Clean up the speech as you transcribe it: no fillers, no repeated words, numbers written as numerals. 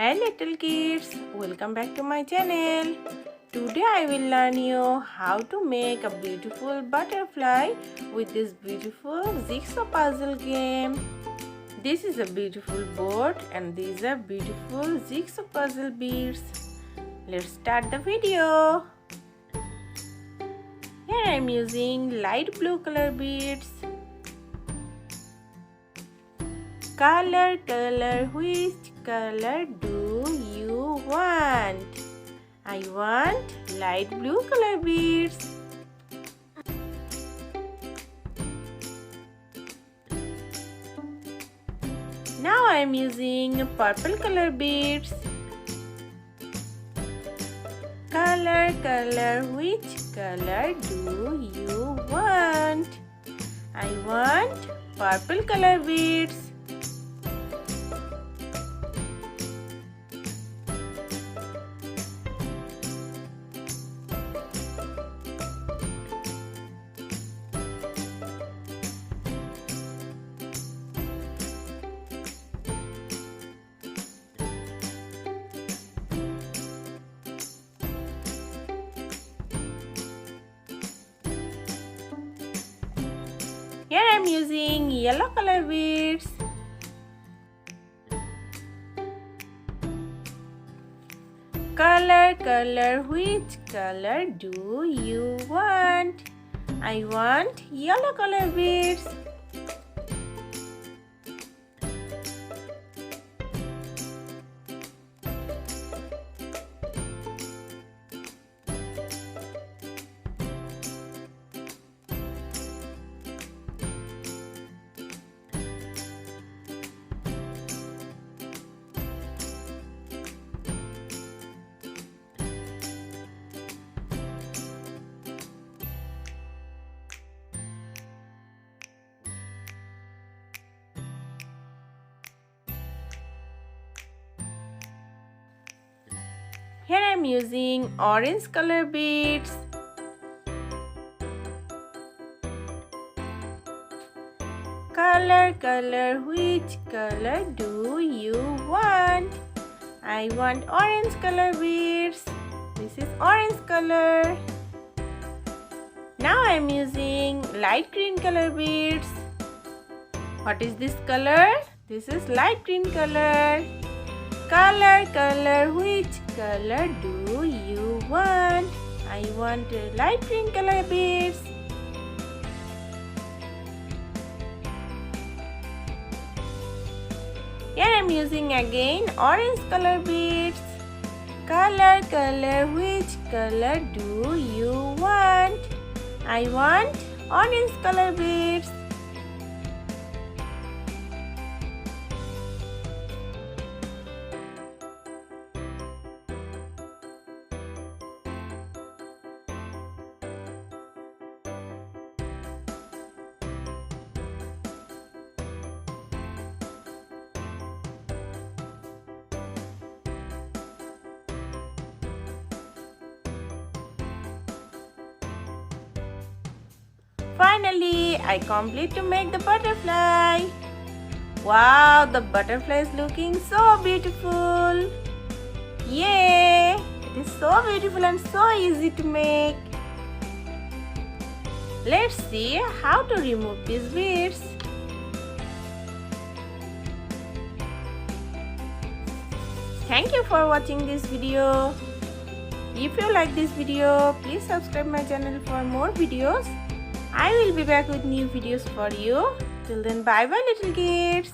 Hi little kids, welcome back to my channel. Today I will learn you how to make a beautiful butterfly with this beautiful jigsaw puzzle game. This is a beautiful board and these are beautiful jigsaw puzzle beads. Let's start the video. Here I am using light blue color beads. Color, which color do you want? I want light blue color beads. Now I am using purple color beads. Color, which color do you want? I want purple color beads. Here I am using yellow color beads. Color, which color do you want? I want yellow color beads. Here I am using orange color beads. Color, which color do you want? I want orange color beads. This is orange color. Now I am using light green color beads. What is this color? This is light green color. Color, which color do you want? I want light green color beads. Here I am using again orange color beads. Color, which color do you want? I want orange color beads. Finally, I complete to make the butterfly. Wow, the butterfly is looking so beautiful. Yay! It is so beautiful and so easy to make. Let's see how to remove these beads. Thank you for watching this video. If you like this video, please subscribe my channel for more videos. I will be back with new videos for you. Till then, bye bye little kids.